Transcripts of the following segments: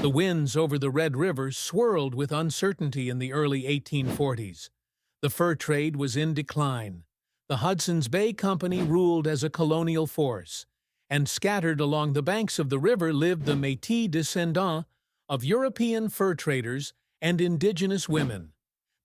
The winds over the Red River swirled with uncertainty in the early 1840s. The fur trade was in decline. The Hudson's Bay Company ruled as a colonial force, and scattered along the banks of the river lived the Métis descendants of European fur traders and indigenous women.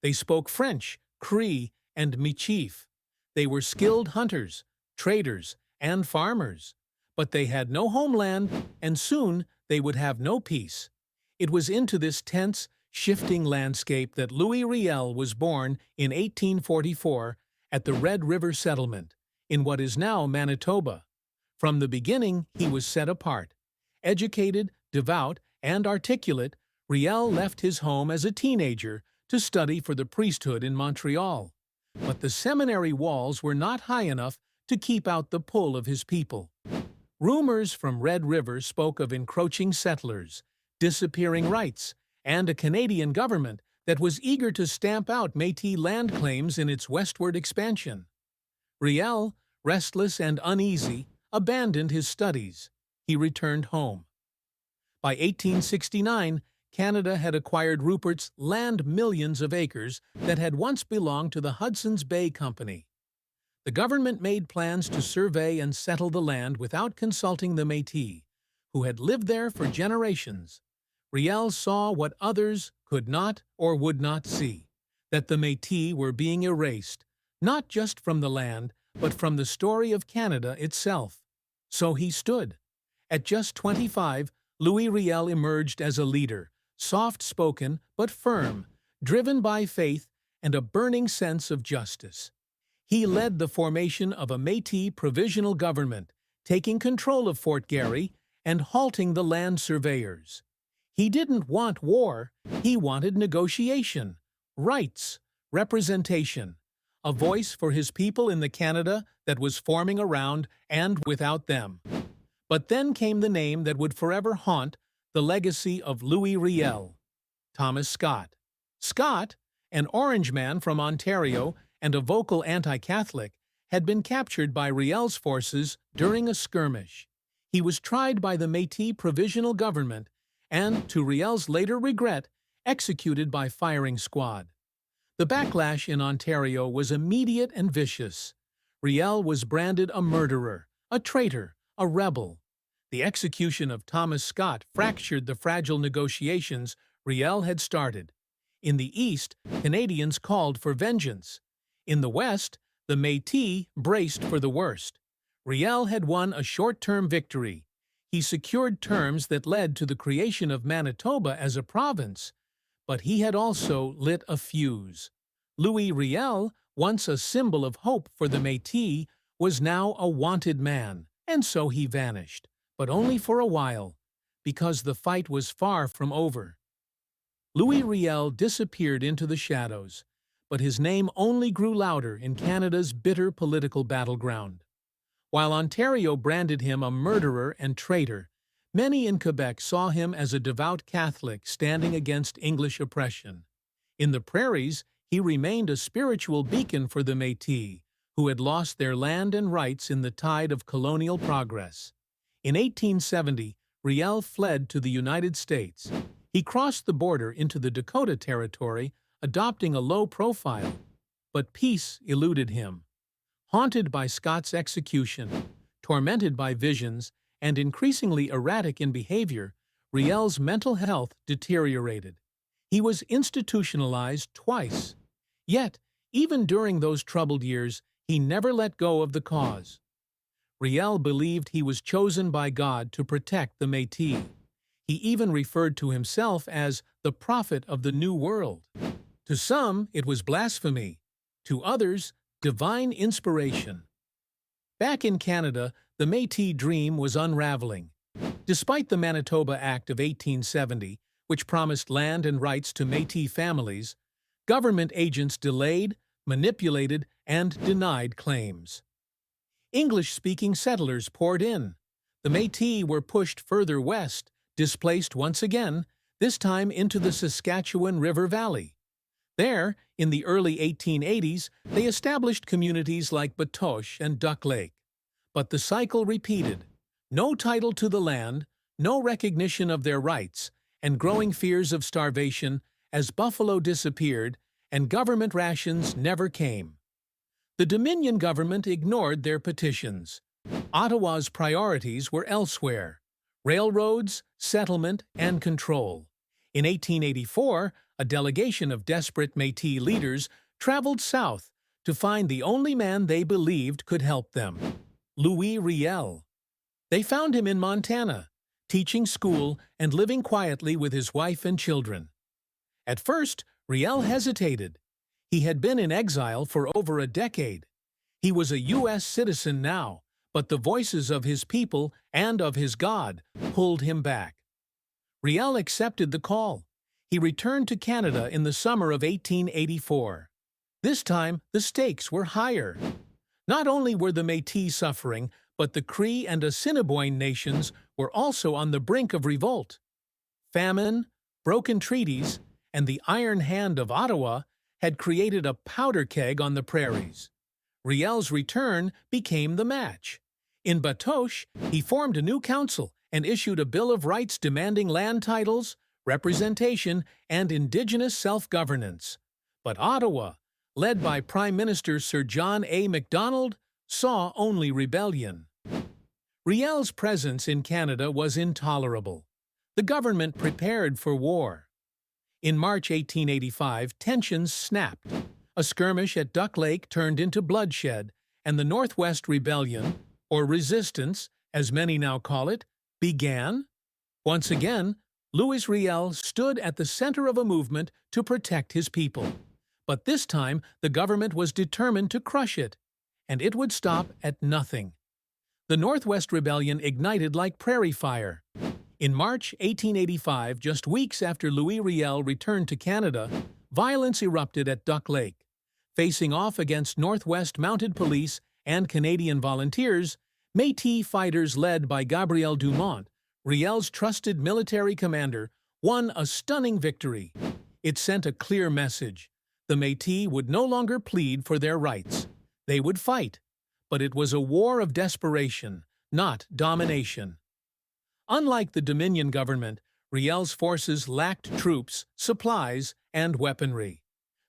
They spoke French, Cree, and Michif. They were skilled hunters, traders, and farmers. But they had no homeland, and soon they would have no peace. It was into this tense, shifting landscape that Louis Riel was born in 1844 at the Red River Settlement, in what is now Manitoba. From the beginning, he was set apart. Educated, devout, and articulate, Riel left his home as a teenager to study for the priesthood in Montreal. But the seminary walls were not high enough to keep out the pull of his people. Rumors from Red River spoke of encroaching settlers, disappearing rights, and a Canadian government that was eager to stamp out Métis land claims in its westward expansion. Riel, restless and uneasy, abandoned his studies. He returned home. By 1869, Canada had acquired Rupert's land millions of acres that had once belonged to the Hudson's Bay Company. The government made plans to survey and settle the land without consulting the Métis, who had lived there for generations. Riel saw what others could not or would not see, that the Métis were being erased, not just from the land, but from the story of Canada itself. So he stood. At just 25, Louis Riel emerged as a leader, soft-spoken but firm, driven by faith and a burning sense of justice. He led the formation of a Métis provisional government, taking control of Fort Garry and halting the land surveyors. He didn't want war, he wanted negotiation, rights, representation, a voice for his people in the Canada that was forming around and without them. But then came the name that would forever haunt the legacy of Louis Riel, Thomas Scott. Scott, an Orange man from Ontario and a vocal anti-Catholic, had been captured by Riel's forces during a skirmish. He was tried by the Métis provisional government and, to Riel's later regret, executed by firing squad. The backlash in Ontario was immediate and vicious. Riel was branded a murderer, a traitor, a rebel. The execution of Thomas Scott fractured the fragile negotiations Riel had started. In the East, Canadians called for vengeance. In the West, the Métis braced for the worst. Riel had won a short-term victory. He secured terms that led to the creation of Manitoba as a province, but he had also lit a fuse. Louis Riel, once a symbol of hope for the Métis, was now a wanted man, and so he vanished, but only for a while, because the fight was far from over. Louis Riel disappeared into the shadows, but his name only grew louder in Canada's bitter political battleground. While Ontario branded him a murderer and traitor, many in Quebec saw him as a devout Catholic standing against English oppression. In the prairies, he remained a spiritual beacon for the Métis, who had lost their land and rights in the tide of colonial progress. In 1870, Riel fled to the United States. He crossed the border into the Dakota Territory, adopting a low profile, but peace eluded him. Haunted by Scott's execution, tormented by visions, and increasingly erratic in behavior, Riel's mental health deteriorated. He was institutionalized twice. Yet, even during those troubled years, he never let go of the cause. Riel believed he was chosen by God to protect the Métis. He even referred to himself as the prophet of the New World. To some, it was blasphemy. To others, divine inspiration. Back in Canada, the Métis dream was unraveling. Despite the Manitoba Act of 1870, which promised land and rights to Métis families, government agents delayed, manipulated, and denied claims. English-speaking settlers poured in. The Métis were pushed further west, displaced once again, this time into the Saskatchewan River Valley. There, in the early 1880s, they established communities like Batoche and Duck Lake. But the cycle repeated. No title to the land, no recognition of their rights, and growing fears of starvation as buffalo disappeared and government rations never came. The Dominion government ignored their petitions. Ottawa's priorities were elsewhere: railroads, settlement, and control. In 1884, a delegation of desperate Métis leaders traveled south to find the only man they believed could help them: Riel. They found him in Montana, teaching school and living quietly with his wife and children. At first, Riel hesitated. He had been in exile for over a decade. He was a U.S. citizen now, but the voices of his people and of his God pulled him back. Riel accepted the call. He returned to Canada in the summer of 1884. This time, the stakes were higher. Not only were the Métis suffering, but the Cree and Assiniboine nations were also on the brink of revolt. Famine, broken treaties, and the iron hand of Ottawa had created a powder keg on the prairies. Riel's return became the match. In Batoche, he formed a new council and issued a Bill of Rights demanding land titles, representation, and Indigenous self-governance. But Ottawa, led by Prime Minister Sir John A. Macdonald, saw only rebellion. Riel's presence in Canada was intolerable. The government prepared for war. In March 1885, tensions snapped. A skirmish at Duck Lake turned into bloodshed, and the Northwest Rebellion, or resistance, as many now call it, began. Once again, Louis Riel stood at the center of a movement to protect his people. But this time, the government was determined to crush it, and it would stop at nothing. The Northwest Rebellion ignited like prairie fire. In March 1885, just weeks after Louis Riel returned to Canada, violence erupted at Duck Lake. Facing off against Northwest Mounted Police and Canadian volunteers, Métis fighters led by Gabriel Dumont, Riel's trusted military commander, won a stunning victory. It sent a clear message. The Métis would no longer plead for their rights. They would fight. But it was a war of desperation, not domination. Unlike the Dominion government, Riel's forces lacked troops, supplies, and weaponry.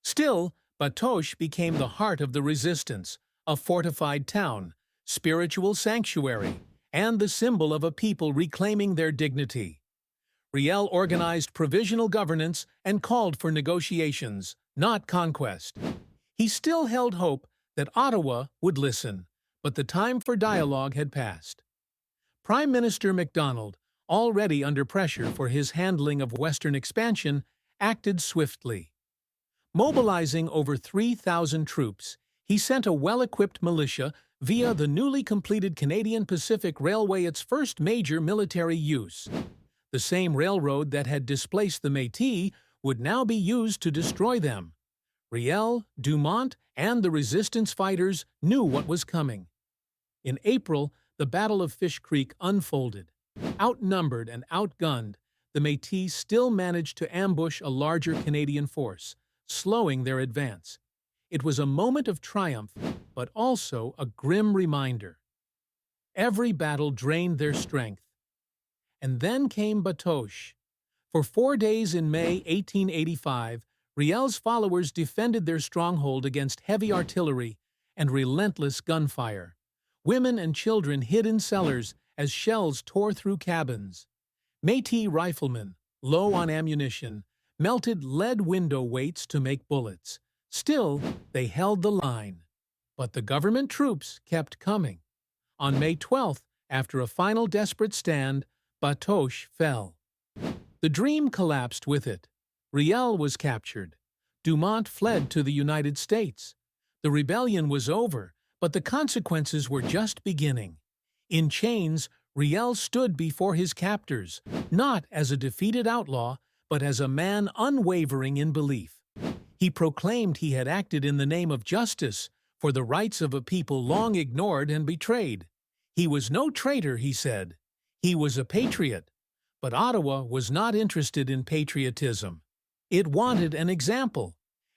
Still, Batoche became the heart of the resistance, a fortified town, spiritual sanctuary, and the symbol of a people reclaiming their dignity. Riel organized provisional governance and called for negotiations, not conquest. He still held hope that Ottawa would listen, but the time for dialogue had passed. Prime Minister Macdonald, already under pressure for his handling of Western expansion, acted swiftly. Mobilizing over 3,000 troops, he sent a well-equipped militia via the newly completed Canadian Pacific Railway, its first major military use. The same railroad that had displaced the Métis would now be used to destroy them. Riel, Dumont, and the resistance fighters knew what was coming. In April, the Battle of Fish Creek unfolded. Outnumbered and outgunned, the Métis still managed to ambush a larger Canadian force, slowing their advance. It was a moment of triumph, but also a grim reminder. Every battle drained their strength. And then came Batoche. For 4 days in May 1885, Riel's followers defended their stronghold against heavy artillery and relentless gunfire. Women and children hid in cellars as shells tore through cabins. Métis riflemen, low on ammunition, melted lead window weights to make bullets. Still, they held the line. But the government troops kept coming. On May 12th, after a final desperate stand, Batoche fell. The dream collapsed with it. Riel was captured. Dumont fled to the United States. The rebellion was over, but the consequences were just beginning. In chains, Riel stood before his captors, not as a defeated outlaw, but as a man unwavering in belief. He proclaimed he had acted in the name of justice for the rights of a people long ignored and betrayed. He was no traitor, he said. He was a patriot. But Ottawa was not interested in patriotism. It wanted an example.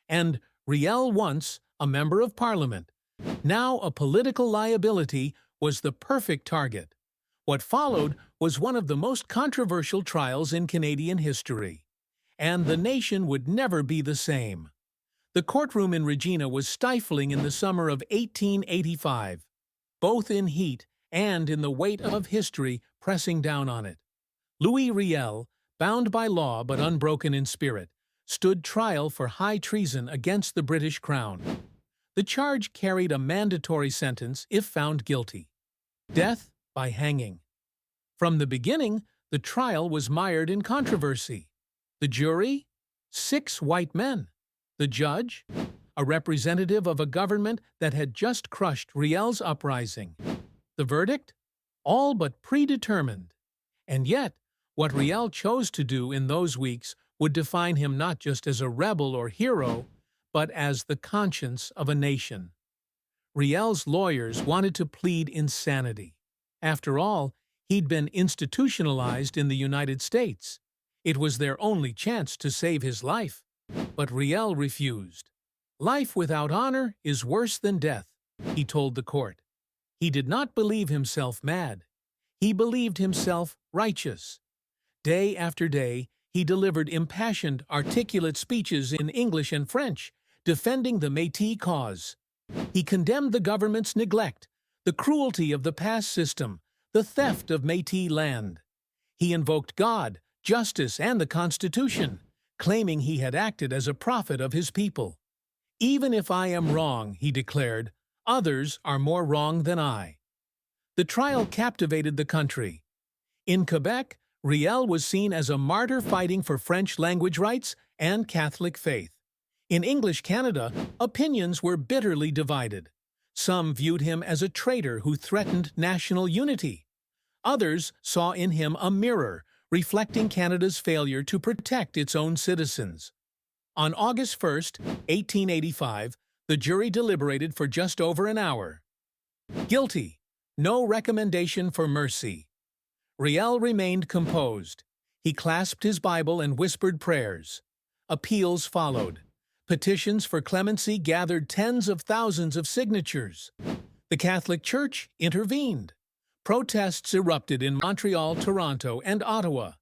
And Riel, once a member of Parliament, now a political liability, was the perfect target. What followed was one of the most controversial trials in Canadian history, and the nation would never be the same. The courtroom in Regina was stifling in the summer of 1885, both in heat and in the weight of history pressing down on it. Louis Riel, bound by law but unbroken in spirit, stood trial for high treason against the British Crown. The charge carried a mandatory sentence if found guilty: death by hanging. From the beginning, the trial was mired in controversy. The jury? 6 white men. The judge? A representative of a government that had just crushed Riel's uprising. The verdict? All but predetermined. And yet, what Riel chose to do in those weeks would define him not just as a rebel or hero, but as the conscience of a nation. Riel's lawyers wanted to plead insanity. After all, he'd been institutionalized in the United States. It was their only chance to save his life. But Riel refused. "Life without honor is worse than death," he told the court. He did not believe himself mad. He believed himself righteous. Day after day, he delivered impassioned, articulate speeches in English and French, defending the Métis cause. He condemned the government's neglect, the cruelty of the past system, the theft of Métis land. He invoked God, justice, and the Constitution, claiming he had acted as a prophet of his people. "Even if I am wrong," he declared, "others are more wrong than I." The trial captivated the country. In Quebec, Riel was seen as a martyr fighting for French language rights and Catholic faith. In English Canada, opinions were bitterly divided. Some viewed him as a traitor who threatened national unity. Others saw in him a mirror, reflecting Canada's failure to protect its own citizens. On August 1, 1885, the jury deliberated for just over an hour. Guilty. No recommendation for mercy. Riel remained composed. He clasped his Bible and whispered prayers. Appeals followed. Petitions for clemency gathered tens of thousands of signatures. The Catholic Church intervened. Protests erupted in Montreal, Toronto, and Ottawa.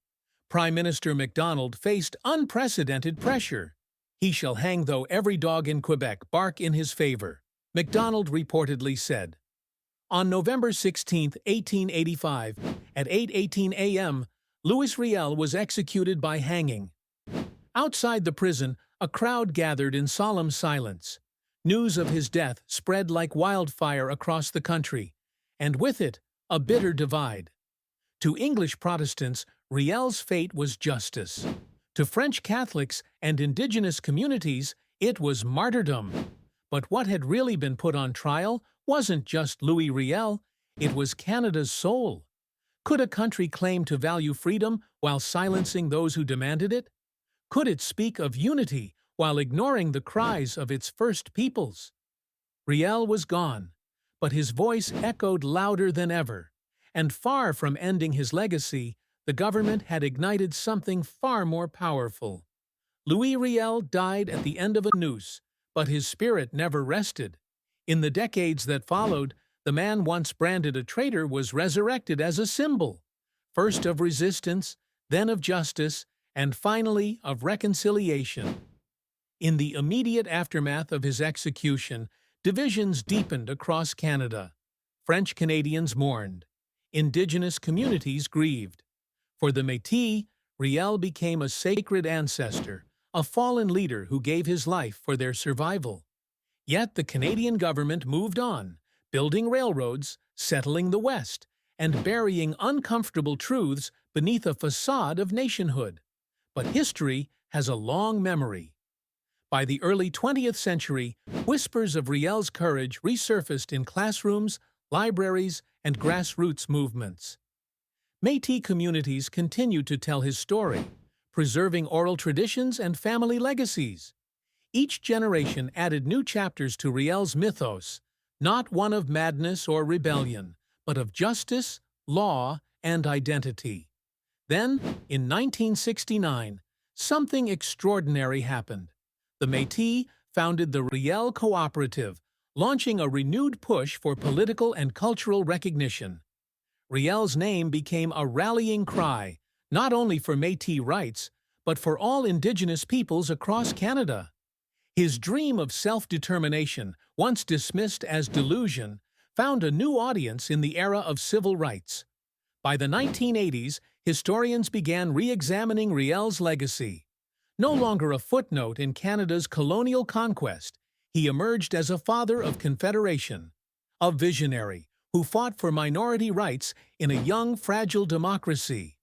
Prime Minister Macdonald faced unprecedented pressure. "He shall hang though every dog in Quebec bark in his favor," Macdonald reportedly said. On November 16, 1885, at 8:18 a.m., Louis Riel was executed by hanging. Outside the prison, a crowd gathered in solemn silence. News of his death spread like wildfire across the country, and with it, a bitter divide. To English Protestants, Riel's fate was justice. To French Catholics and Indigenous communities, it was martyrdom. But what had really been put on trial wasn't just Louis Riel, it was Canada's soul. Could a country claim to value freedom while silencing those who demanded it? Could it speak of unity while ignoring the cries of its first peoples? Riel was gone, but his voice echoed louder than ever, and far from ending his legacy, the government had ignited something far more powerful. Louis Riel died at the end of a noose, but his spirit never rested. In the decades that followed, the man once branded a traitor was resurrected as a symbol, first of resistance, then of justice, and finally of reconciliation. In the immediate aftermath of his execution, divisions deepened across Canada. French Canadians mourned. Indigenous communities grieved. For the Métis, Riel became a sacred ancestor, a fallen leader who gave his life for their survival. Yet the Canadian government moved on, building railroads, settling the West, and burying uncomfortable truths beneath a facade of nationhood. But history has a long memory. By the early 20th century, whispers of Riel's courage resurfaced in classrooms, libraries, and grassroots movements. Métis communities continued to tell his story, preserving oral traditions and family legacies. Each generation added new chapters to Riel's mythos, not one of madness or rebellion, but of justice, law, and identity. Then, in 1969, something extraordinary happened. The Métis founded the Riel Cooperative, launching a renewed push for political and cultural recognition. Riel's name became a rallying cry, not only for Métis rights, but for all Indigenous peoples across Canada. His dream of self-determination, once dismissed as delusion, found a new audience in the era of civil rights. By the 1980s, historians began re-examining Riel's legacy. No longer a footnote in Canada's colonial conquest, he emerged as a father of Confederation, a visionary who fought for minority rights in a young, fragile democracy.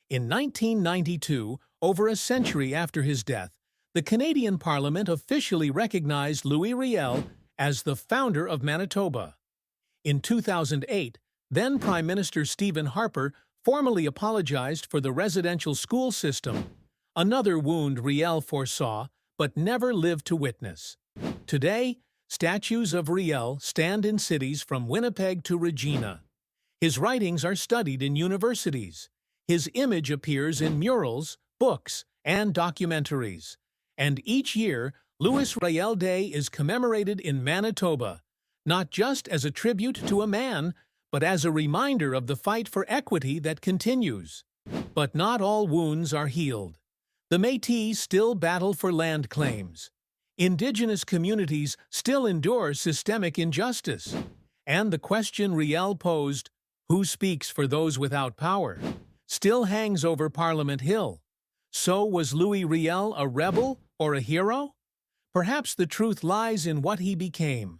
In 1992, over a century after his death, the Canadian Parliament officially recognized Louis Riel as the founder of Manitoba. In 2008, then Prime Minister Stephen Harper formally apologized for the residential school system, another wound Riel foresaw but never lived to witness. Today, statues of Riel stand in cities from Winnipeg to Regina. His writings are studied in universities. His image appears in murals, books, and documentaries. And each year, Louis Riel Day is commemorated in Manitoba, not just as a tribute to a man, but as a reminder of the fight for equity that continues. But not all wounds are healed. The Métis still battle for land claims. Indigenous communities still endure systemic injustice. And the question Riel posed, who speaks for those without power, still hangs over Parliament Hill. So was Louis Riel a rebel or a hero? Perhaps the truth lies in what he became.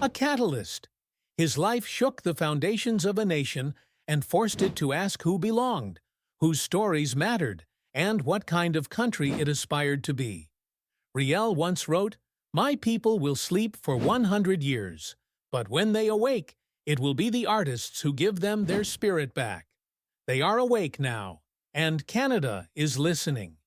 A catalyst. His life shook the foundations of a nation and forced it to ask who belonged, whose stories mattered, and what kind of country it aspired to be. Riel once wrote, "My people will sleep for 100 years, but when they awake, it will be the artists who give them their spirit back." They are awake now, and Canada is listening.